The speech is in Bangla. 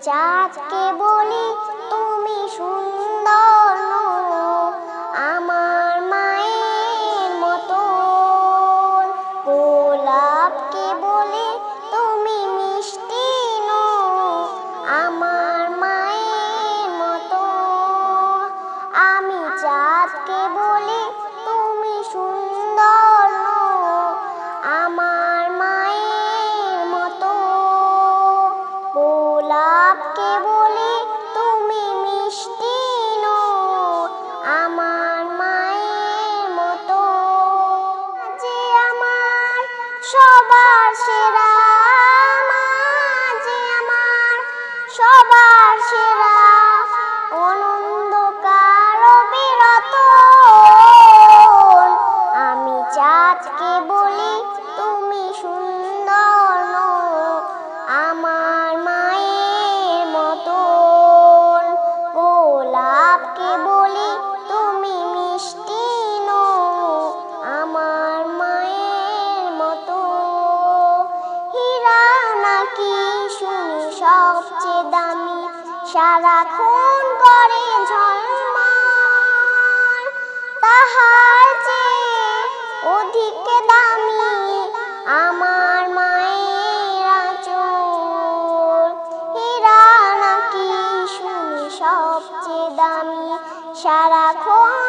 চাঁদকে বলি তুমি সুন্দর নও, আমার মায়ের মতো। গোলাপকে বলি তুমি মিষ্টি নও, আমার মায়ের মতো। আমি চাঁদকে বলি তুমি সুন্দর নও, আমার মায়ের মতো। গোলাপকে বলি তুমি মিষ্টি নও, আমার মায়ের মতো। যে আমার সবার সেরা, যে আমার সবার সেরা, অনন্তকাল বিরত। আমি চাঁদকে বলি তুমি সুন্দর নও, আমার মায়ের মতো। গোলাপকে বলি তুমি মিষ্টি নও, আমার মায়ের মতো। হীরা নাকি শুনি সবচেয়ে দামি, সারাক্ষণ করে ঝলমল, তাহার চেয়ে অধিক দামি আমার মায়ের আঁচল। হীরা নাকি শুনি সবচেয়ে দামি, সারাক্ষণ